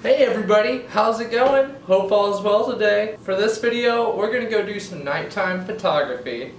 Hey everybody, how's it going? Hope all is well today. For this video, we're gonna go do some nighttime photography.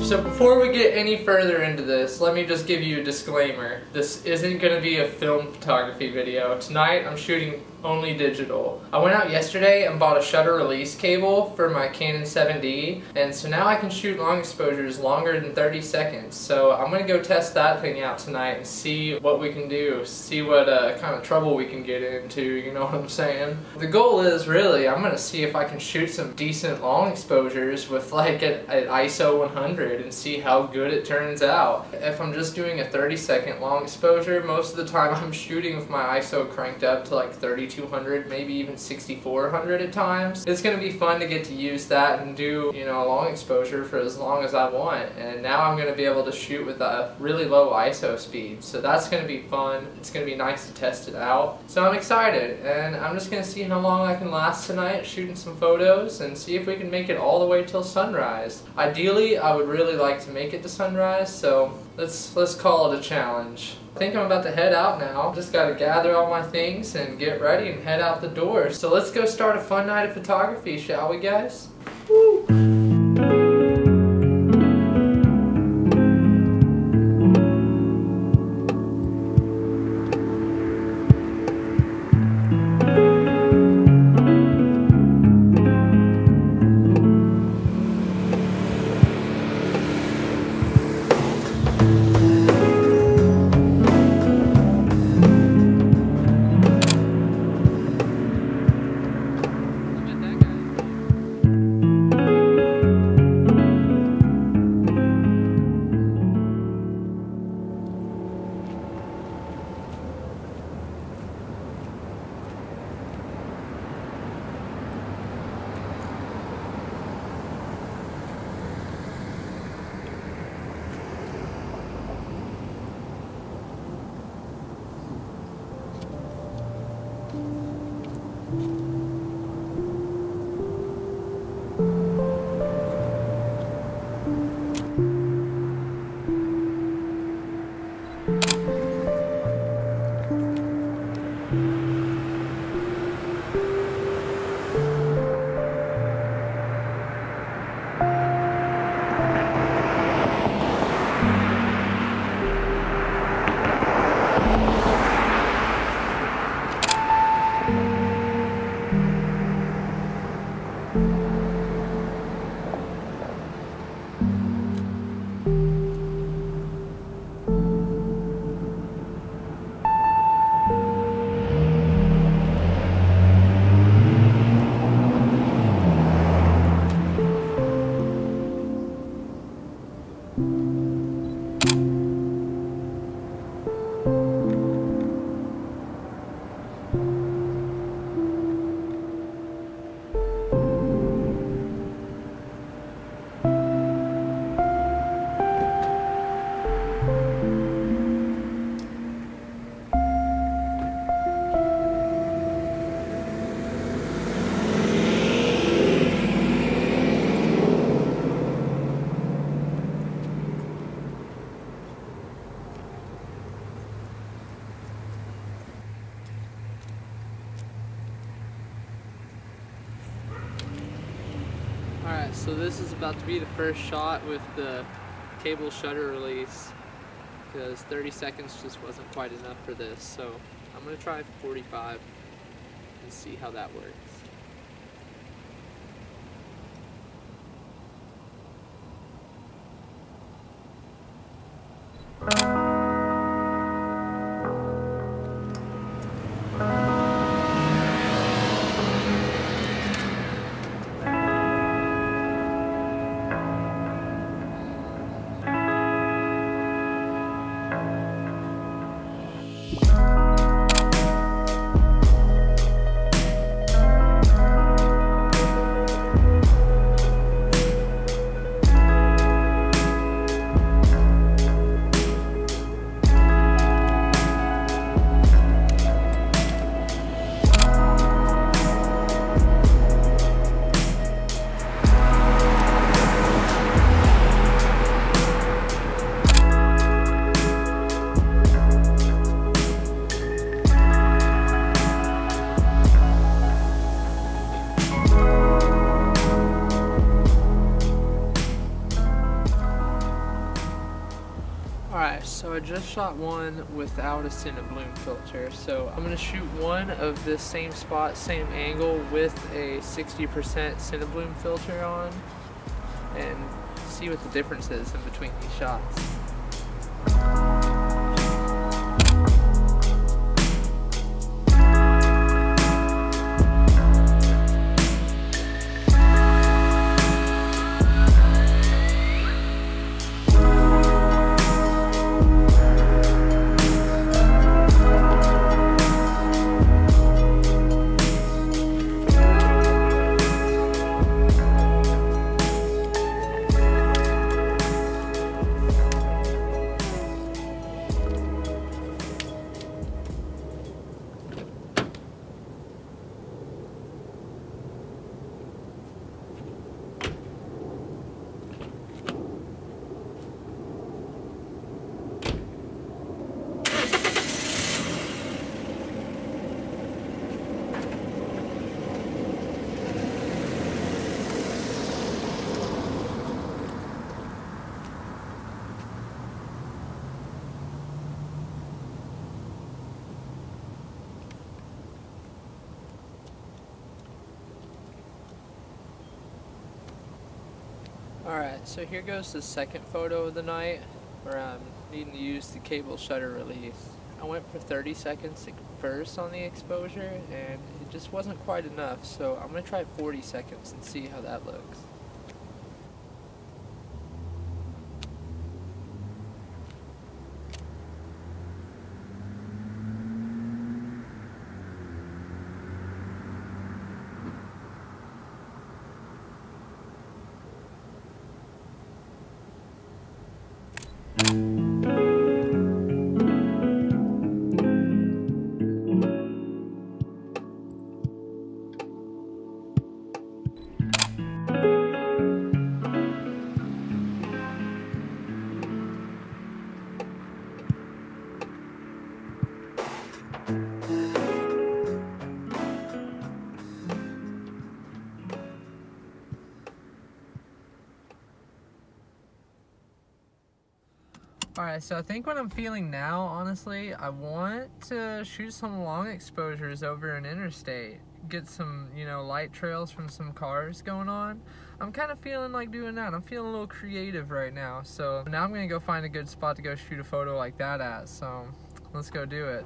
So before we get any further into this, let me just give you a disclaimer. This isn't going to be a film photography video. Tonight I'm shooting only digital. I went out yesterday and bought a shutter release cable for my Canon 7D, and so now I can shoot long exposures longer than 30 seconds. So I'm going to go test that thing out tonight and see what we can do, see what kind of trouble we can get into, you know what I'm saying? The goal is really, I'm going to see if I can shoot some decent long exposures with like an ISO 100 and see how good it turns out. If I'm just doing a 30-second long exposure, most of the time I'm shooting with my ISO cranked up to like 3200, maybe even 6400 at times. It's going to be fun to get to use that and do, you know, a long exposure for as long as I want. And now I'm going to be able to shoot with a really low ISO speed. So that's going to be fun. It's going to be nice to test it out. So I'm excited, and I'm just going to see how long I can last tonight shooting some photos and see if we can make it all the way till sunrise. Ideally, I would really like to make it to sunrise, so let's call it a challenge. I think I'm about to head out now. Just got to gather all my things and get ready and head out the door. So let's go start a fun night of photography, shall we guys? Woo! Alright, so this is about to be the first shot with the cable shutter release, because 30 seconds just wasn't quite enough for this, so I'm going to try 45 and see how that works. Alright, so I just shot one without a Cinebloom filter, so I'm going to shoot one of this same spot, same angle with a 60% Cinebloom filter on and see what the difference is in between these shots. Alright, so here goes the second photo of the night where I'm needing to use the cable shutter release. I went for 30 seconds first on the exposure and it just wasn't quite enough, so I'm going to try 40 seconds and see how that looks. Alright, so I think what I'm feeling now, honestly, I want to shoot some long exposures over an interstate. Get some, light trails from some cars going on. I'm kind of feeling like doing that. I'm feeling a little creative right now. So now I'm going to go find a good spot to go shoot a photo like that at. So let's go do it.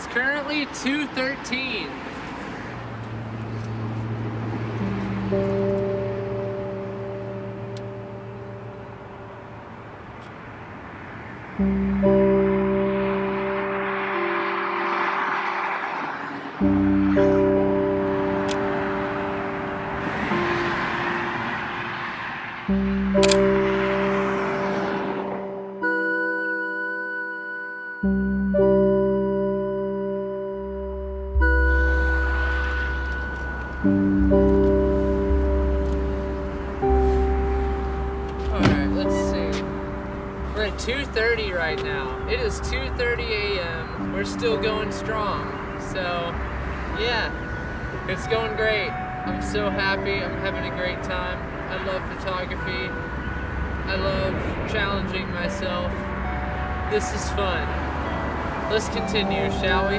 It's currently 2:13. Alright, let's see. We're at 2:30 right now. It is 2:30 a.m. We're still going strong. So, yeah, it's going great. I'm so happy. I'm having a great time. I love photography. I love challenging myself. This is fun. Let's continue, shall we?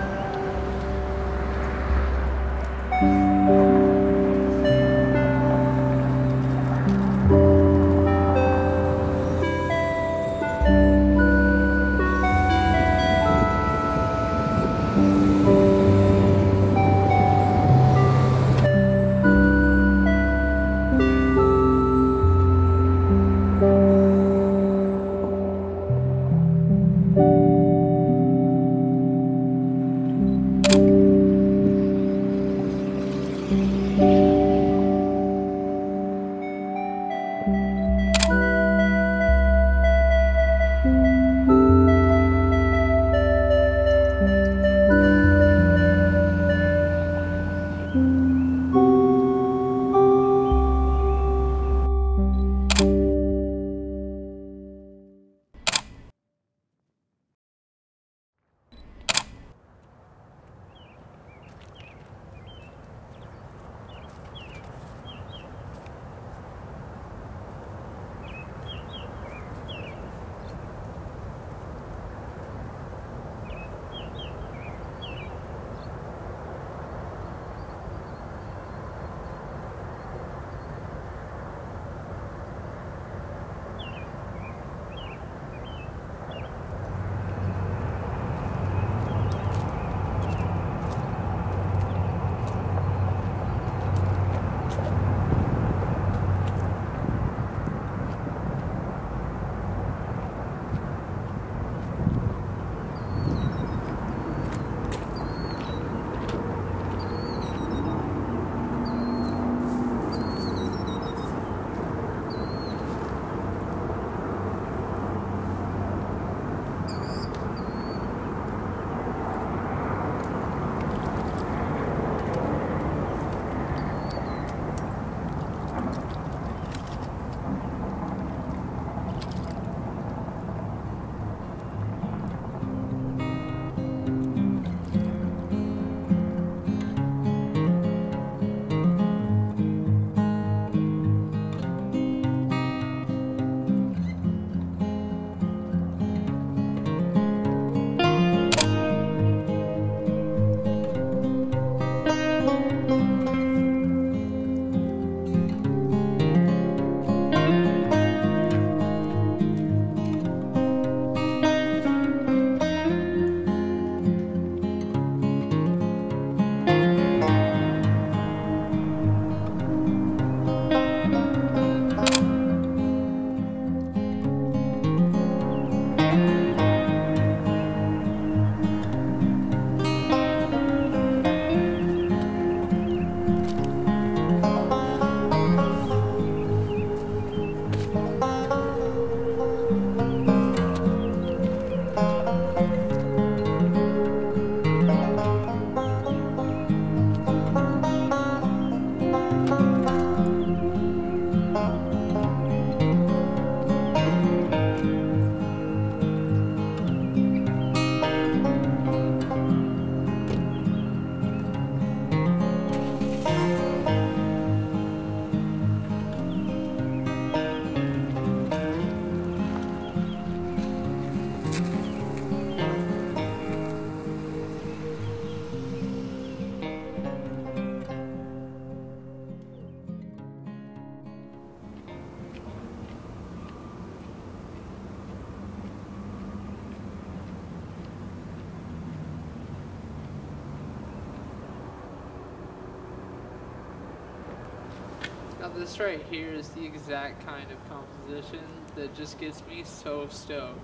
Now this right here is the exact kind of composition that just gets me so stoked.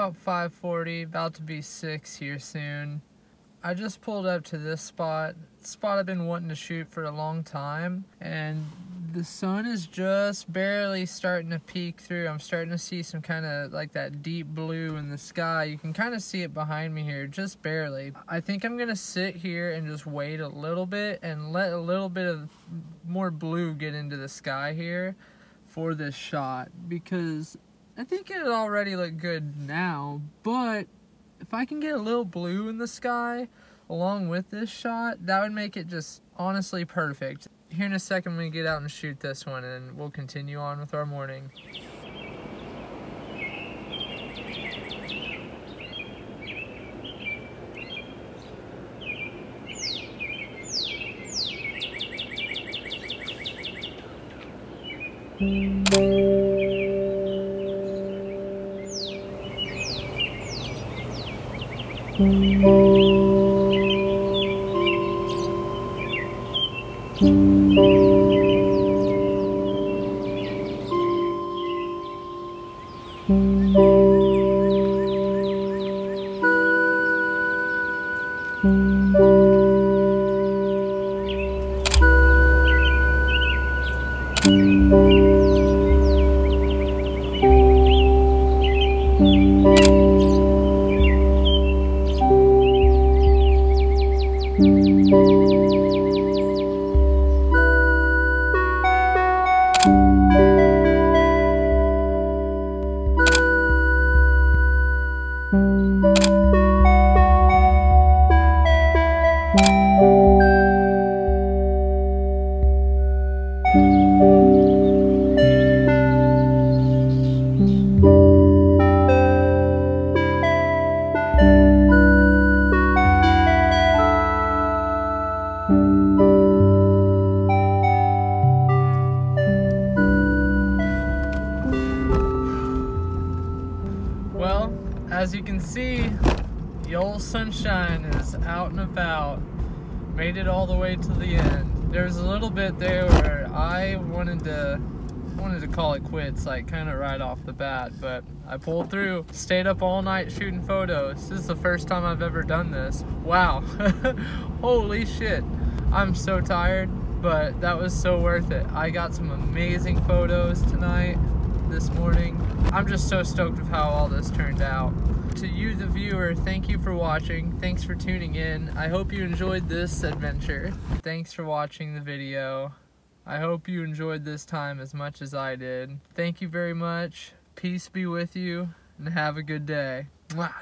about 5:40, about to be 6 here soon. I just pulled up to this spot I've been wanting to shoot for a long time, and the sun is just barely starting to peek through. I'm starting to see some kind of like that deep blue in the sky. You can kind of see it behind me here, just barely. I think I'm gonna sit here and just wait a little bit and let a little bit of more blue get into the sky here for this shot, because I think it already looked good now, but if I can get a little blue in the sky along with this shot, that would make it just honestly perfect. Here in a second, I'm gonna get out and shoot this one, and we'll continue on with our morning. Well, as you can see, the old sunshine is out and about. Made it all the way to the end. There's a little bit there where I wanted to call it quits, like kind of right off the bat, but I pulled through, stayed up all night shooting photos. This is the first time I've ever done this. Wow. Holy shit. I'm so tired, but that was so worth it. I got some amazing photos tonight, this morning. I'm just so stoked with how all this turned out. To you, the viewer, thank you for watching. Thanks for tuning in. I hope you enjoyed this adventure. Thanks for watching the video. I hope you enjoyed this time as much as I did. Thank you very much. Peace be with you, and have a good day. Mwah.